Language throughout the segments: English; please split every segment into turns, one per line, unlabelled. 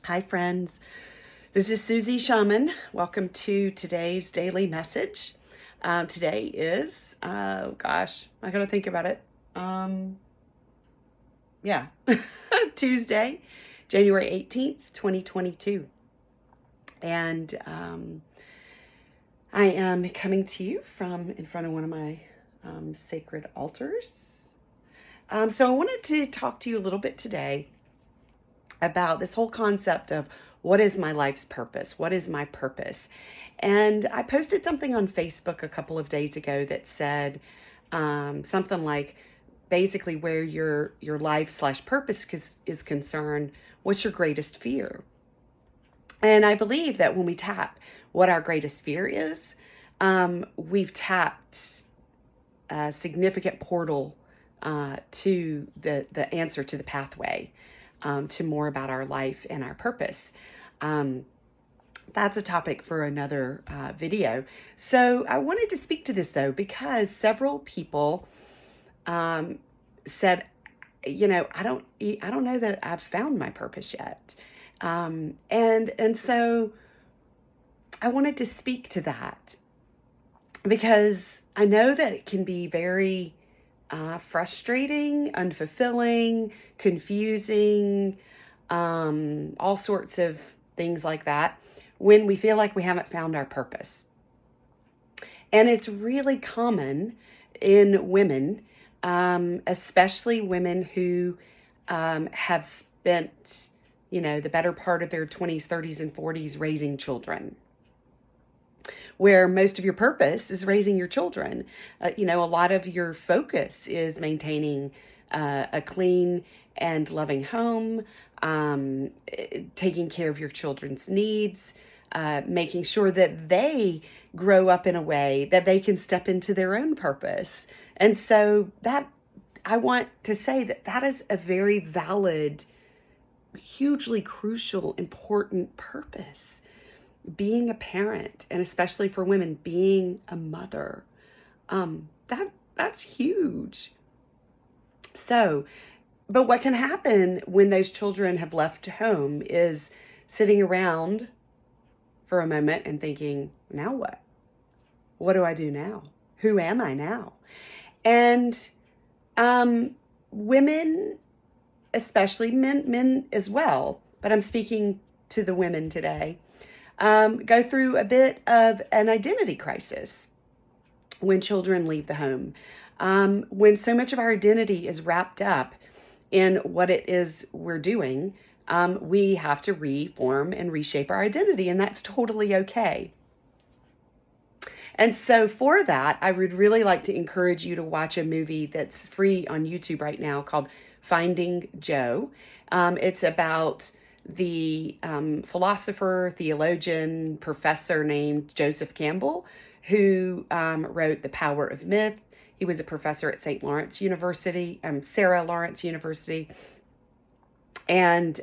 Hi, friends. This is Susie Shaman. Welcome to today's daily message. Today is, I gotta think about it. Yeah, Tuesday, January 18th, 2022. And I am coming to you from in front of one of my sacred altars. So I wanted to talk to you a little bit today about this whole concept of what is my life's purpose? What is my purpose? And I posted something on Facebook a couple of days ago that said something like, basically, where your life slash purpose is concerned, what's your greatest fear? And I believe that when we tap what our greatest fear is, we've tapped a significant portal to the answer to the pathway to more about our life and our purpose. That's a topic for another video. So I wanted to speak to this though, because several people said, I don't know that I've found my purpose yet. And so I wanted to speak to that because I know that it can be very frustrating, unfulfilling, confusing, all sorts of things like that when we feel like we haven't found our purpose. And it's really common in women, especially women who have spent, the better part of their 20s, 30s, and 40s raising children, where most of your purpose is raising your children. A lot of your focus is maintaining a clean and loving home, taking care of your children's needs, making sure that they grow up in a way that they can step into their own purpose. And so that I want to say that is a very valid, hugely crucial, important purpose. Being a parent, and especially for women, being a mother, that's huge. So, but what can happen when those children have left home is sitting around for a moment and thinking, now what? What do I do now? Who am I now? And women, especially men as well, but I'm speaking to the women today, go through a bit of an identity crisis when children leave the home. When so much of our identity is wrapped up in what it is we're doing, we have to reform and reshape our identity, and that's totally okay. And so for that, I would really like to encourage you to watch a movie that's free on YouTube right now called Finding Joe. It's about the philosopher, theologian, professor named Joseph Campbell, who wrote The Power of Myth. He was a professor at Sarah Lawrence University. And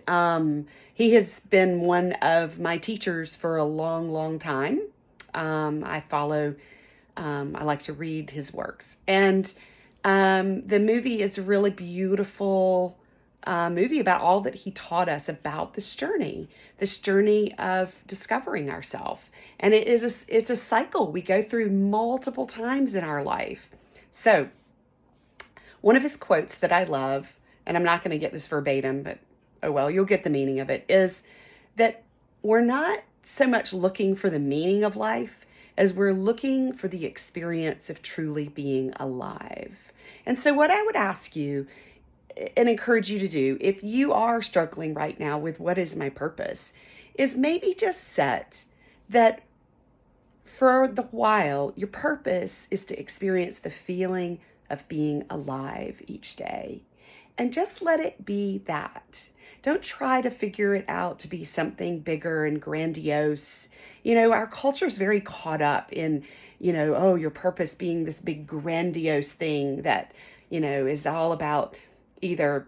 he has been one of my teachers for a long, long time. I like to read his works. And the movie is a really beautiful movie about all that he taught us about this journey of discovering ourselves. And it's a cycle we go through multiple times in our life. So one of his quotes that I love, and I'm not going to get this verbatim, but oh well, you'll get the meaning of it, is that we're not so much looking for the meaning of life as we're looking for the experience of truly being alive. And so what I would ask you and encourage you to do, if you are struggling right now with what is my purpose, is maybe just set that for the while, your purpose is to experience the feeling of being alive each day. And just let it be that. Don't try to figure it out to be something bigger and grandiose. Our culture is very caught up in, your purpose being this big grandiose thing that, is all about either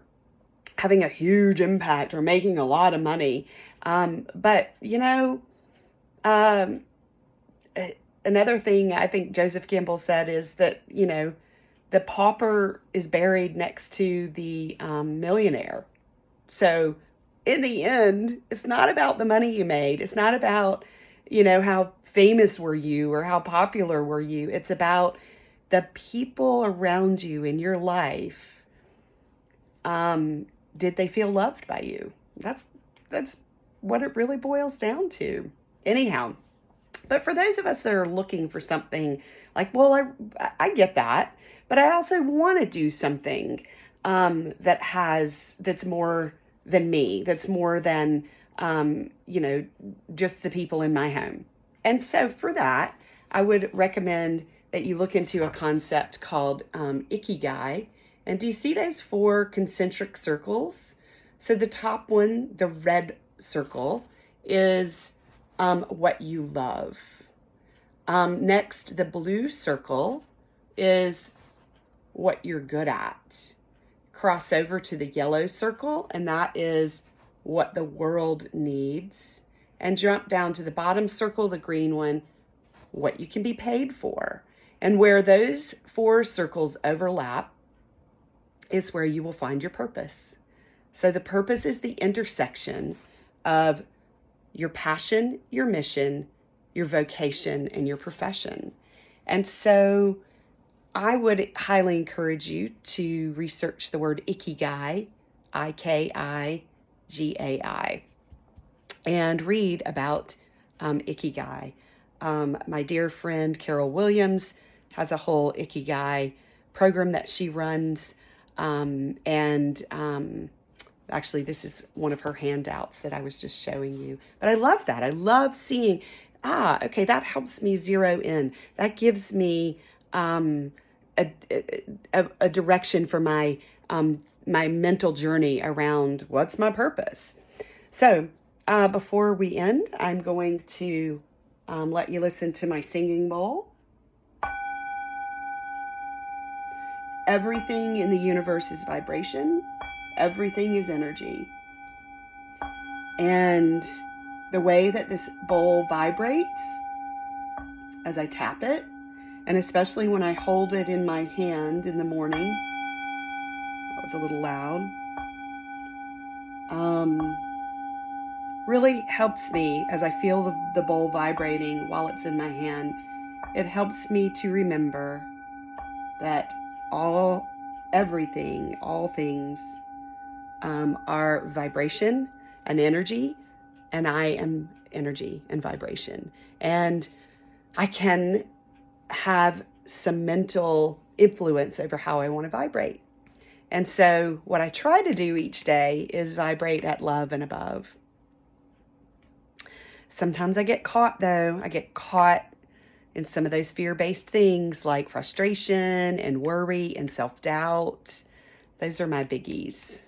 having a huge impact or making a lot of money. But another thing I think Joseph Campbell said is that, the pauper is buried next to the millionaire. So in the end, it's not about the money you made. It's not about, how famous were you or how popular were you. It's about the people around you in your life. Did they feel loved by you? That's what it really boils down to. Anyhow, but for those of us that are looking for something like, well, I get that, but I also want to do something that's more than me, that's more than just the people in my home. And so for that, I would recommend that you look into a concept called Ikigai. And do you see those 4 concentric circles? So the top one, the red circle, is what you love. Next, the blue circle is what you're good at. Cross over to the yellow circle, and that is what the world needs. And jump down to the bottom circle, the green one, what you can be paid for. And where those 4 circles overlap is where you will find your purpose. So the purpose is the intersection of your passion, your mission, your vocation, and your profession. And so I would highly encourage you to research the word Ikigai, Ikigai, and read about Ikigai. My dear friend Carol Williams has a whole Ikigai program that she runs. Actually, this is one of her handouts that I was just showing you. But I love that. I love seeing, okay, that helps me zero in. That gives me a direction for my mental journey around what's my purpose. So before we end, I'm going to let you listen to my singing bowl. Everything in the universe is vibration. Everything is energy. And the way that this bowl vibrates as I tap it, and especially when I hold it in my hand in the morning, that was a little loud, really helps me as I feel the bowl vibrating while it's in my hand. It helps me to remember that all things are vibration and energy, and I am energy and vibration. And I can have some mental influence over how I want to vibrate. And so what I try to do each day is vibrate at love and above. Sometimes I get caught, though. I get caught in some of those fear-based things like frustration and worry and self-doubt. Those are my biggies.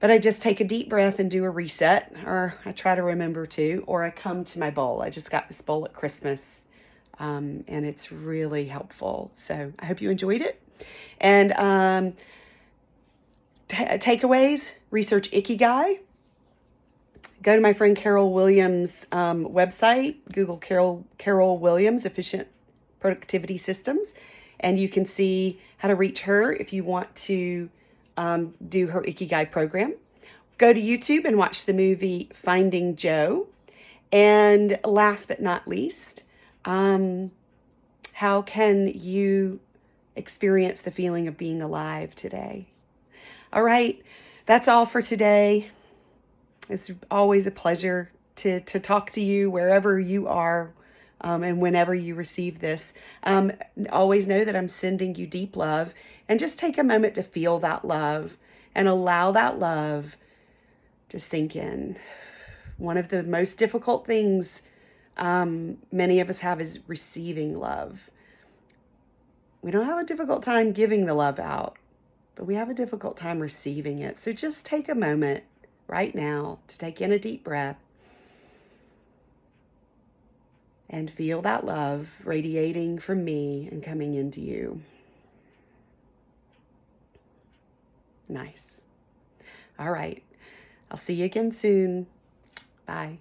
But I just take a deep breath and do a reset, or I try to remember to, or I come to my bowl. I just got this bowl at Christmas, and it's really helpful. So I hope you enjoyed it. And takeaways, research Ikigai. Go to my friend Carol Williams' website, Google Carol Williams Efficient Productivity Systems, and you can see how to reach her if you want to do her Ikigai program. Go to YouTube and watch the movie Finding Joe. And last but not least, how can you experience the feeling of being alive today? All right, that's all for today. It's always a pleasure to talk to you wherever you are and whenever you receive this. Always know that I'm sending you deep love, and just take a moment to feel that love and allow that love to sink in. One of the most difficult things many of us have is receiving love. We don't have a difficult time giving the love out, but we have a difficult time receiving it. So just take a moment right now to take in a deep breath and feel that love radiating from me and coming into you. Nice. All right. I'll see you again soon. Bye.